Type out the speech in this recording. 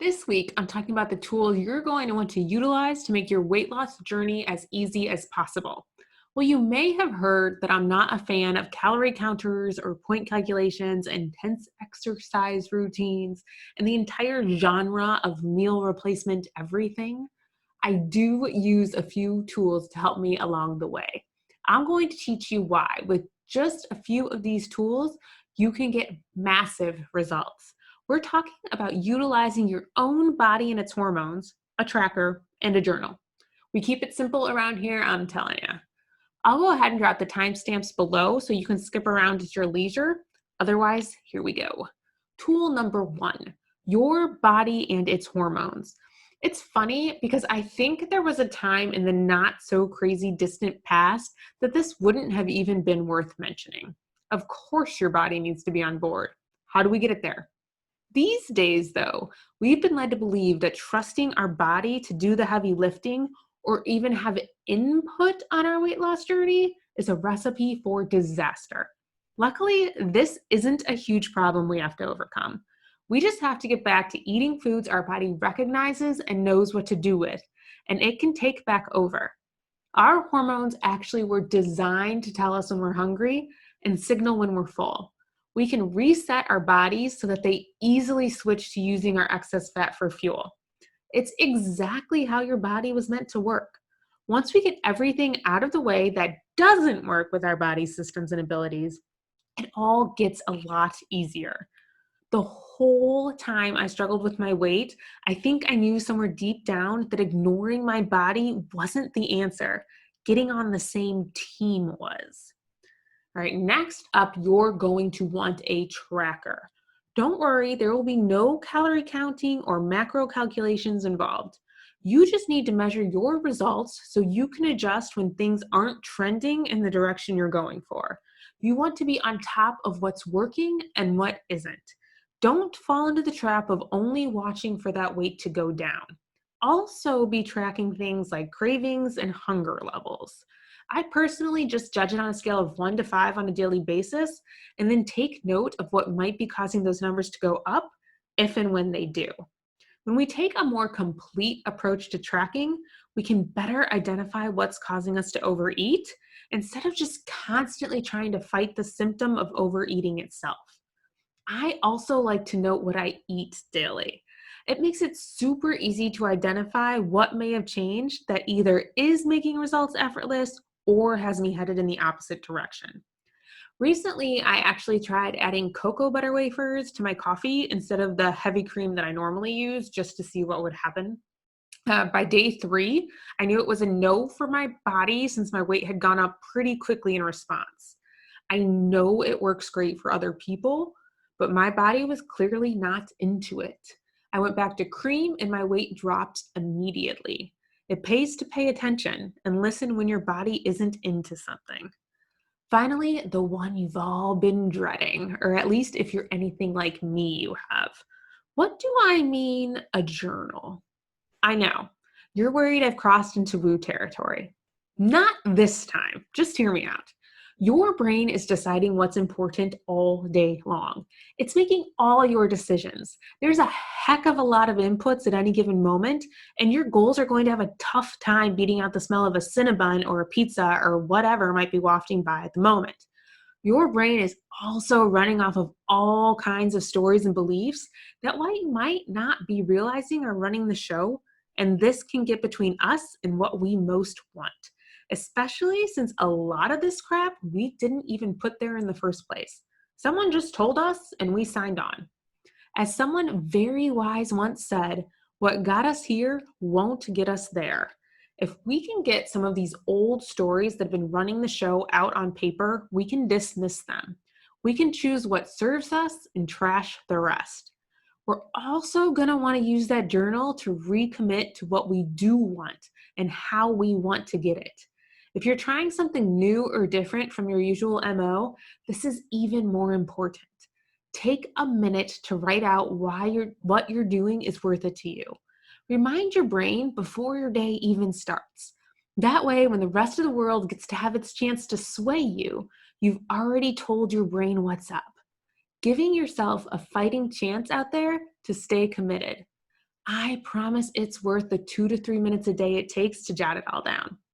This week, I'm talking about the tools you're going to want to utilize to make your weight loss journey as easy as possible. Well, you may have heard that I'm not a fan of calorie counters or point calculations, intense exercise routines, and the entire genre of meal replacement everything. I do use a few tools to help me along the way. I'm going to teach you why. With just a few of these tools, you can get massive results. We're talking about utilizing your own body and its hormones, a tracker, and a journal. We keep it simple around here, I'm telling you. I'll go ahead and drop the timestamps below so you can skip around at your leisure. Otherwise, here we go. Tool number one, your body and its hormones. It's funny because I think there was a time in the not so crazy distant past that this wouldn't have even been worth mentioning. Of course, your body needs to be on board. How do we get it there? These days, though, we've been led to believe that trusting our body to do the heavy lifting or even have input on our weight loss journey is a recipe for disaster. Luckily, this isn't a huge problem we have to overcome. We just have to get back to eating foods our body recognizes and knows what to do with, and it can take back over. Our hormones actually were designed to tell us when we're hungry and signal when we're full. We can reset our bodies so that they easily switch to using our excess fat for fuel. It's exactly how your body was meant to work. Once we get everything out of the way that doesn't work with our body systems and abilities, it all gets a lot easier. The whole time I struggled with my weight, I think I knew somewhere deep down that ignoring my body wasn't the answer. Getting on the same team was. All right, next up, you're going to want a tracker. Don't worry, there will be no calorie counting or macro calculations involved. You just need to measure your results so you can adjust when things aren't trending in the direction you're going for. You want to be on top of what's working and what isn't. Don't fall into the trap of only watching for that weight to go down. Also, be tracking things like cravings and hunger levels. I personally just judge it on a scale of 1 to 5 on a daily basis and then take note of what might be causing those numbers to go up if and when they do. When we take a more complete approach to tracking, we can better identify what's causing us to overeat instead of just constantly trying to fight the symptom of overeating itself. I also like to note what I eat daily. It makes it super easy to identify what may have changed that either is making results effortless or has me headed in the opposite direction. Recently, I actually tried adding cocoa butter wafers to my coffee instead of the heavy cream that I normally use just to see what would happen. By day 3, I knew it was a no for my body since my weight had gone up pretty quickly in response. I know it works great for other people, but my body was clearly not into it. I went back to cream and my weight dropped immediately. It pays to pay attention and listen when your body isn't into something. Finally, the one you've all been dreading, or at least if you're anything like me, you have. What do I mean, a journal? I know, you're worried I've crossed into woo territory. Not this time. Just hear me out. Your brain is deciding what's important all day long. It's making all your decisions. There's a heck of a lot of inputs at any given moment, and your goals are going to have a tough time beating out the smell of a Cinnabon or a pizza or whatever might be wafting by at the moment. Your brain is also running off of all kinds of stories and beliefs that while you might not be realizing are running the show, and this can get between us and what we most want, especially since a lot of this crap we didn't even put there in the first place. Someone just told us and we signed on. As someone very wise once said, what got us here won't get us there. If we can get some of these old stories that have been running the show out on paper, we can dismiss them. We can choose what serves us and trash the rest. We're also going to want to use that journal to recommit to what we do want and how we want to get it. If you're trying something new or different from your usual MO, this is even more important. Take a minute to write out what you're doing is worth it to you. Remind your brain before your day even starts. That way, when the rest of the world gets to have its chance to sway you, you've already told your brain what's up. Giving yourself a fighting chance out there to stay committed. I promise it's worth the 2 to 3 minutes a day it takes to jot it all down.